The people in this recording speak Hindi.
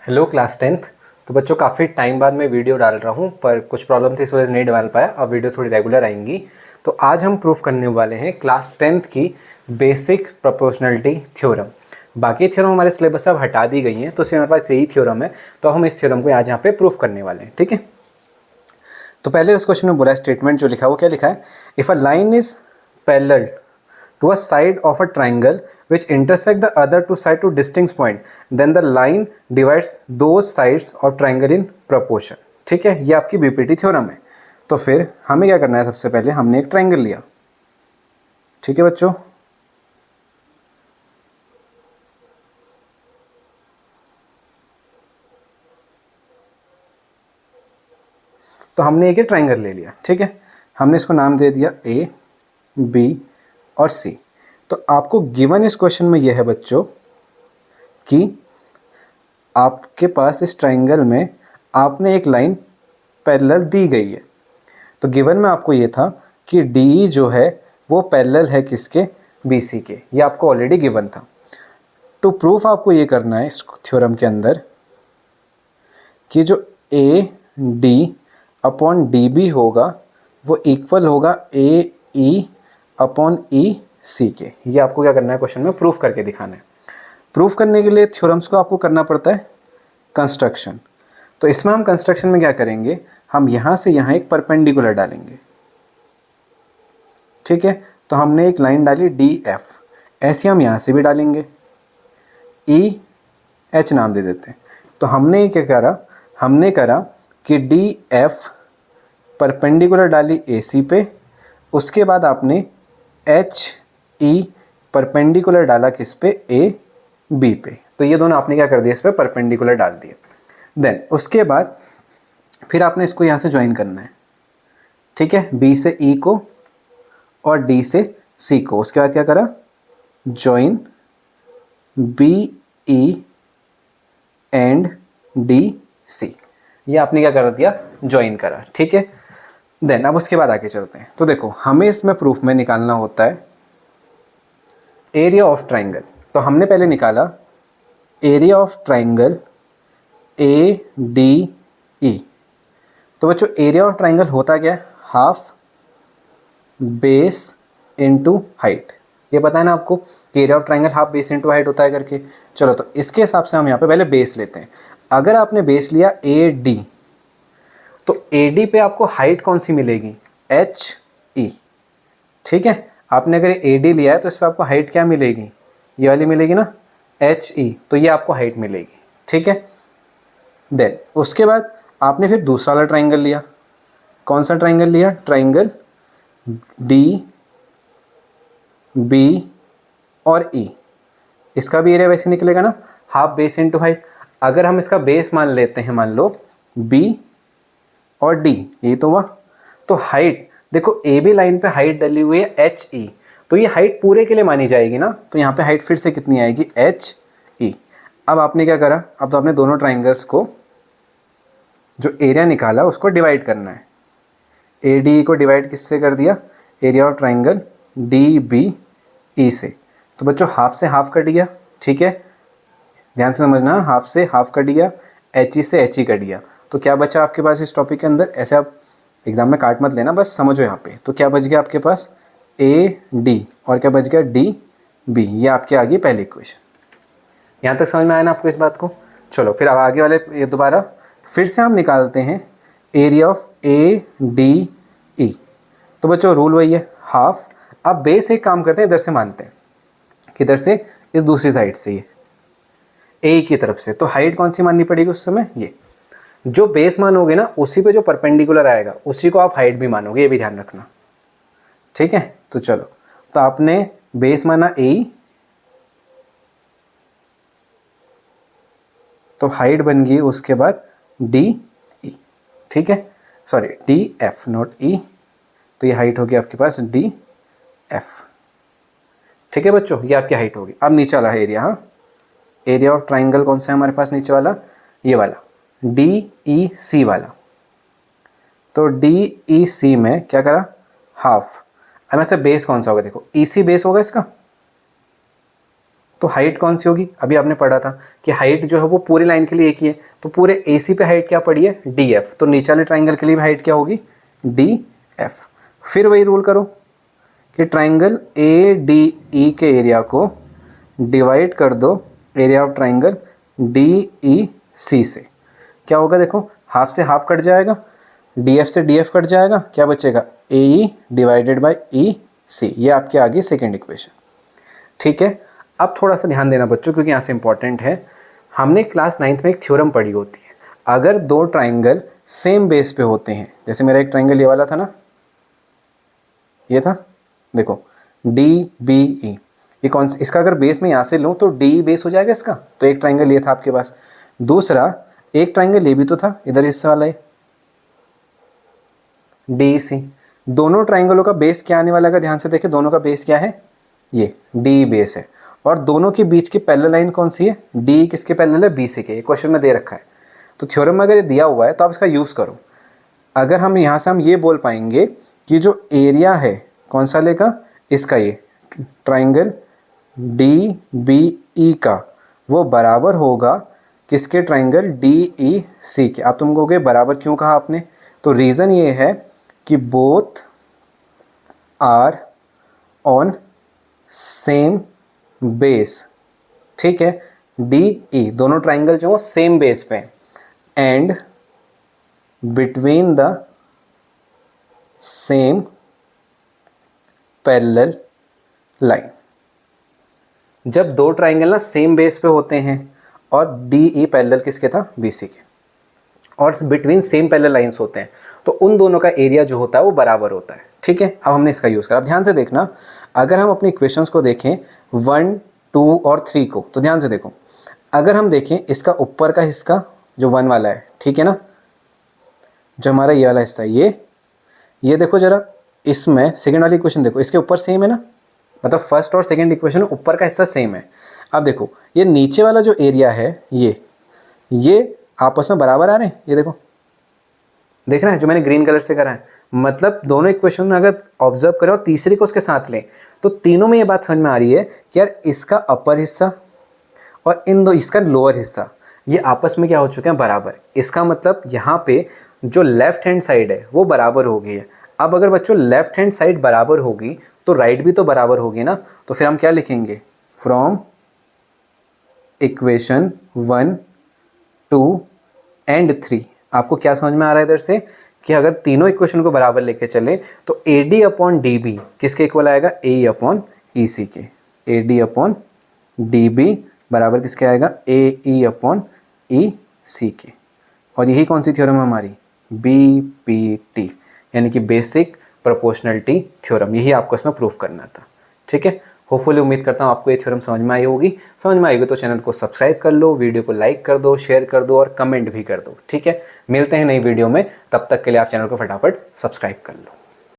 Hello class 10th। तो बच्चों काफ़ी टाइम बाद मैं वीडियो डाल रहा हूँ, पर कुछ प्रॉब्लम थी इस वजह से नहीं डाल पाया। अब वीडियो थोड़ी रेगुलर आएंगी। तो आज हम प्रूफ करने वाले हैं क्लास 10th की बेसिक प्रोपोर्शनलिटी थ्योरम। बाकी थ्योरम हमारे सिलेबस से अब हटा दी गई हैं, तो सिर्फ हमारे पास यही थ्योरम है। तो हम इस थ्योरम को आज यहाँ पे प्रूफ करने वाले हैं, ठीक है। तो पहले उस क्वेश्चन में बोला स्टेटमेंट जो लिखा है वो क्या लिखा है, if a line is parallel to a side of a triangle which intersect the other two sides to distinct point, then the line divides those sides of triangle in proportion। ठीक है, ये आपकी बीपीटी थ्योरम है। तो फिर हमें क्या करना है, सबसे पहले हमने एक ट्राइंगल लिया। ठीक है बच्चों, तो हमने एक ट्राइंगल ले लिया। ठीक है, हमने इसको नाम दे दिया ए, बी और सी। तो आपको गिवन इस क्वेश्चन में यह है बच्चों कि आपके पास इस ट्राइंगल में आपने एक लाइन पैरेलल दी गई है। तो गिवन में आपको ये था कि डी जो है वो पैरेलल है किसके, बीसी के। ये आपको ऑलरेडी गिवन था। टू प्रूफ आपको ये करना है इस थ्योरम के अंदर कि जो A D upon D B होगा वो इक्वल होगा ए ई अपॉन ई सी के। ये आपको क्या करना है, क्वेश्चन में प्रूफ करके दिखाना है। प्रूफ करने के लिए थ्योरम्स को आपको करना पड़ता है कंस्ट्रक्शन। तो इसमें हम कंस्ट्रक्शन में क्या करेंगे, हम यहाँ से यहाँ एक परपेंडिकुलर डालेंगे। ठीक है, तो हमने एक लाइन डाली डी एफ, ऐसे हम यहाँ से भी डालेंगे, ई एच नाम दे देते हैं। तो हमने क्या करा, हमने करा कि डी एफ परपेंडिकुलर डाली ए सी पे, उसके बाद आपने एच ई परपेंडिकुलर डाला किस पे, ए बी पे। तो ये दोनों आपने क्या कर दिया, इस पर परपेंडिकुलर डाल दिए। देन उसके बाद फिर आपने इसको यहाँ से ज्वाइन करना है। ठीक है, बी से ई को और डी से सी को। उसके बाद क्या करा, join B E and D C. ये आपने क्या कर दिया, ज्वाइन करा। ठीक है, देन अब उसके बाद आगे चलते हैं। तो देखो हमें इसमें प्रूफ में निकालना होता है एरिया ऑफ ट्राइंगल। तो हमने पहले निकाला area of triangle A D E. तो बच्चों एरिया ऑफ ट्राइंगल होता क्या है, हाफ बेस इनटू हाइट। ये पता है ना आपको कि area of triangle half base into height होता है करके। चलो तो इसके हिसाब से हम यहाँ पे पहले बेस लेते हैं। अगर आपने बेस लिया ए डी, तो ए डी पे आपको हाइट कौन सी मिलेगी, एच ई। ठीक है, आपने अगर ए डी लिया है तो इस पर आपको हाइट क्या मिलेगी, ये वाली मिलेगी ना, एच ई। तो ये आपको हाइट मिलेगी। ठीक है, देन उसके बाद आपने फिर दूसरा वाला ट्राइंगल लिया। कौन सा ट्राइंगल लिया, ट्राइंगल डी बी और ई। इसका भी एरिया वैसे निकलेगा ना, हाफ बेस इनटू हाइट। अगर हम इसका बेस मान लेते हैं, मान लो बी और डी, ये तो हुआ। तो हाइट देखो ए बी लाइन पे हाइट डली हुई है एच ई, तो ये हाइट पूरे के लिए मानी जाएगी ना। तो यहाँ पे हाइट फिर से कितनी आएगी, एच ई। अब आपने क्या करा, अब तो आपने दोनों ट्राइंगल्स को जो एरिया निकाला उसको डिवाइड करना है। ए डी को डिवाइड किससे कर दिया, area of triangle D B E से। तो बच्चों हाफ से हाफ कट गया। ठीक है, ध्यान से समझना, हाफ से हाफ कट गया, एच ई से एच ई कट गया। तो क्या बचा आपके पास इस टॉपिक के अंदर, ऐसे आप एग्जाम में काट मत लेना, बस समझो यहाँ पे। तो क्या बच गया आपके पास, ए डी और क्या बच गया, डी बी। ये आपके आगे पहले इक्वेशन। यहाँ तक समझ में आया ना आपको इस बात को। चलो फिर अब आगे वाले ये दोबारा फिर से हम निकालते हैं area of A D E. तो बच्चों रूल वही है, हाफ। अब बेस एक काम करते हैं, इधर से मानते हैं, किधर से, इस दूसरी साइड से, ये ए की तरफ से। तो हाइट कौन सी माननी पड़ेगी उस समय, ये जो बेस मानोगे ना उसी पे जो परपेंडिकुलर आएगा उसी को आप हाइट भी मानोगे, ये भी ध्यान रखना। ठीक है, तो चलो, तो आपने बेस माना ए, तो हाइट बन गई उसके बाद डी ई। ठीक है, सॉरी डी एफ नॉट ई। तो ये हाइट होगी आपके पास डी एफ। ठीक है बच्चों, ये आपकी हाइट होगी। अब नीचे वाला है एरिया। हाँ, एरिया ऑफ ट्राइंगल कौन सा है हमारे पास, नीचे वाला ये वाला डी ई सी वाला। तो डी ई सी में क्या करा, हाफ। अब ऐसे बेस कौन सा होगा, देखो ई सी बेस होगा इसका। तो हाइट कौन सी होगी, अभी आपने पढ़ा था कि हाइट जो है वो पूरी लाइन के लिए एक ही है, तो पूरे AC पे हाइट क्या पड़ी है, DF, तो नीचे वाले ट्राइंगल के लिए भी हाइट क्या होगी, DF। फिर वही रूल करो कि ट्राइंगल ADE के एरिया को डिवाइड कर दो एरिया ऑफ ट्राइंगल DEC से। क्या होगा, देखो हाफ से हाफ कट जाएगा, DF से DF कट जाएगा, क्या बचेगा, AE डिवाइडेड बाई EC। ये आपके आगे सेकेंड इक्वेशन। ठीक है, अब थोड़ा सा ध्यान देना बच्चों, क्योंकि यहाँ से इंपॉर्टेंट है। हमने क्लास 9th में एक थ्योरम पढ़ी होती है, अगर दो ट्राइंगल सेम बेस पे होते हैं, जैसे मेरा एक ट्राइंगल ये वाला था ना, ये था, देखो DBE, ये कौन सा, इसका अगर बेस में यहाँ से लूँ तो DE बेस हो जाएगा इसका, तो एक ट्राइंगल ये था आपके पास। दूसरा एक ट्राइंगल ये भी तो था, इधर इससे वाला है DEC। दोनों ट्राइंगलों का बेस क्या आने वाला है, ध्यान से देखें, दोनों का बेस क्या है, ये DE बेस है। और दोनों के बीच की पैरेलल लाइन कौन सी है, DE किसके पैरेलल है, BC के। क्वेश्चन में दे रखा है, तो थ्योरम में अगर ये दिया हुआ है तो आप इसका यूज़ करो। अगर हम यहाँ से हम ये बोल पाएंगे कि जो एरिया है कौन सा लेगा, इसका, ये ट्राइंगल DBE का, वो बराबर होगा किसके, ट्राइंगल DEC के। अब तुम कहोगे बराबर क्यों कहा आपने, तो रीज़न ये है कि both are on same base. ठीक है, DE दोनों ट्राइंगल जो सेम बेस पे, and between the same parallel line. जब दो ट्राइंगल ना सेम बेस पे होते हैं और DE पैरेलल किसके था, BC के, और बिटवीन सेम पैरेलल लाइंस होते हैं, तो उन दोनों का एरिया जो होता है वो बराबर होता है। ठीक है, अब हमने इसका यूज़ करा। अब ध्यान से देखना, अगर हम अपने इक्वेशंस को देखें 1, 2 और 3 को, तो ध्यान से देखो, अगर हम देखें इसका ऊपर का हिस्सा जो 1 वाला है, ठीक है ना, जो हमारा ये वाला हिस्सा है, ये देखो जरा, इसमें सेकेंड वाली इक्वेशन देखो, इसके ऊपर सेम है ना, मतलब फर्स्ट और सेकेंड इक्वेशन में ऊपर का हिस्सा सेम है। अब देखो ये नीचे वाला जो एरिया है, ये आपस में बराबर आ रहे हैं, ये देखो, देख रहे हैं जो मैंने ग्रीन कलर से करा है, मतलब दोनों इक्वेशन में अगर ऑब्जर्व करें और तीसरी को उसके साथ लें, तो तीनों में ये बात समझ में आ रही है कि यार इसका अपर हिस्सा और इसका लोअर हिस्सा, ये आपस में क्या हो चुके हैं, बराबर। इसका मतलब यहाँ पे जो लेफ्ट हैंड साइड है वो बराबर हो गई है। अब अगर बच्चों लेफ्ट हैंड साइड बराबर होगी तो राइट भी तो बराबर होगी ना, तो फिर हम क्या लिखेंगे, फ्रॉम इक्वेशन 1, 2 एंड 3। आपको क्या समझ में आ रहा है इधर से, कि अगर तीनों इक्वेशन को बराबर लेके चले तो AD अपॉन DB किसके इक्वल आएगा, AE अपॉन EC के। AD अपॉन DB बराबर किसके आएगा, AE अपॉन EC के। और यही कौन सी थ्योरम है हमारी, BPT, यानी कि बेसिक प्रोपोर्शनलिटी थ्योरम। यही आपको इसमें प्रूफ करना था। ठीक है, होपफुली उम्मीद करता हूँ आपको ये थ्योरम समझ में आई होगी। समझ में आएगी तो चैनल को सब्सक्राइब कर लो, वीडियो को लाइक कर दो, शेयर कर दो और कमेंट भी कर दो। ठीक है, मिलते हैं नई वीडियो में, तब तक के लिए आप चैनल को फटाफट सब्सक्राइब कर लो।